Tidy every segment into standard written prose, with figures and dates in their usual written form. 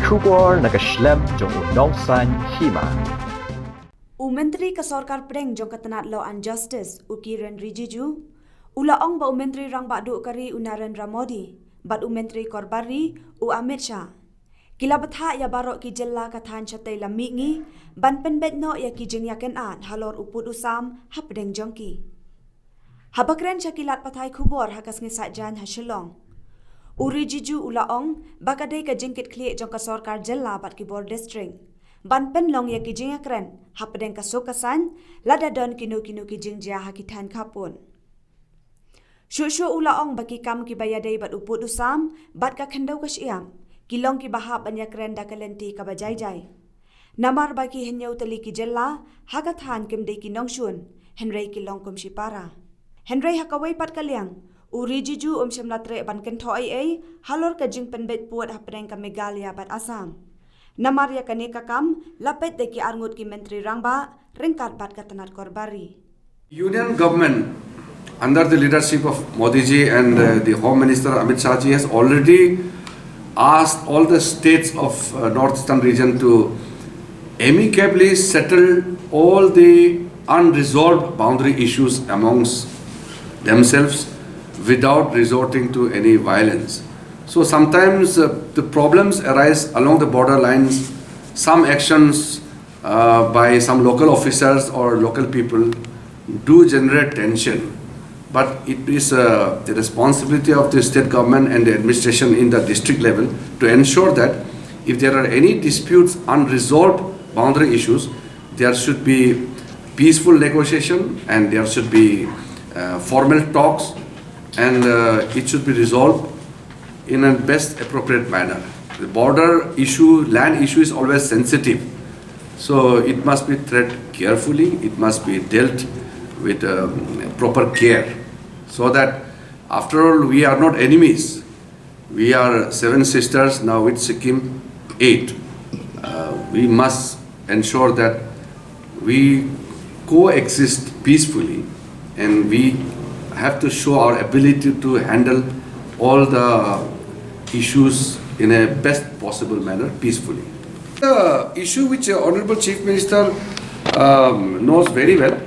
Shubor nakaslem jong Nongshun Hima. Menteri ke Sorkar Preng jong ketenat Law and Justice ukiran Rijiju, ulaong ba Menteri rang badu kari unaran Ramodi, bat Menteri Korbari u Amit Shah. Kila batha ya barok ki Jylla ka Thaiñ chatai lamingi, ban penbet no ya ki jeng yaken at halor uput usam hapdeng jongki. Habakren syakilat pathai kubor hakas ngisat jan hasilong. Rijiju ulaong bakadai ka jengkit klik jong ka Sorkar Jylla bat ki bor district. Ban pen long ya ki jing akren hapdeng ka sokasan lada don kinu ki jing jia hakitan kapun. Shushu ulaong baki kam ki bayadai bat uput usam bat ka khendau ka siam. Kilong ki bahap banyakren da kalenti ka bajai-jai. Namar baki henyau tali ki Jylla hakathan kimdei ki Nongshun, Hynrei kilong kum Shipara. Hynrei hakawai pat kaliang, Rijiju syamlatre ban kentho ai halor ka jing penbet puat hapdeng ka Meghalaya bat Assam. Namar ya kane kakam lapet de ki arngut ki menteri rangba ringkat bat katanat Korbari. Union government under the leadership of Modi ji and the Home Minister Amit Shah ji has already asked all the states of northeastern region to amicably settle all the unresolved boundary issues amongst themselves without resorting to any violence. So sometimes the problems arise along the border lines. Some actions by some local officers or local people do generate tension. But it is the responsibility of the state government and the administration in the district level to ensure that if there are any disputes, unresolved boundary issues, there should be peaceful negotiation and there should be formal talks, and it should be resolved in a best appropriate manner. The border issue, land issue is always sensitive. So it must be treated carefully, it must be dealt with proper care. So that after all, we are not enemies. We are 7 sisters, now with Sikkim 8. We must ensure that we coexist peacefully, and we have to show our ability to handle all the issues in a best possible manner, peacefully. The issue which Honorable Chief Minister knows very well,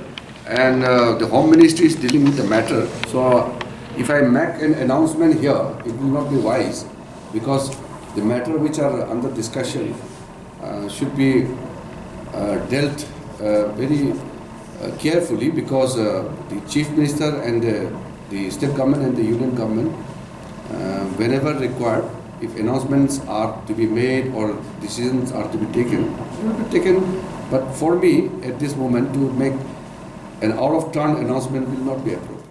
and the Home Ministry is dealing with the matter. So if I make an announcement here, it will not be wise, because the matter which are under discussion should be dealt very carefully, because the Chief Minister and the State Government and the Union Government, whenever required, if announcements are to be made or decisions are to be taken, it will be taken. But for me, at this moment, to make an out-of-turn announcement will not be appropriate.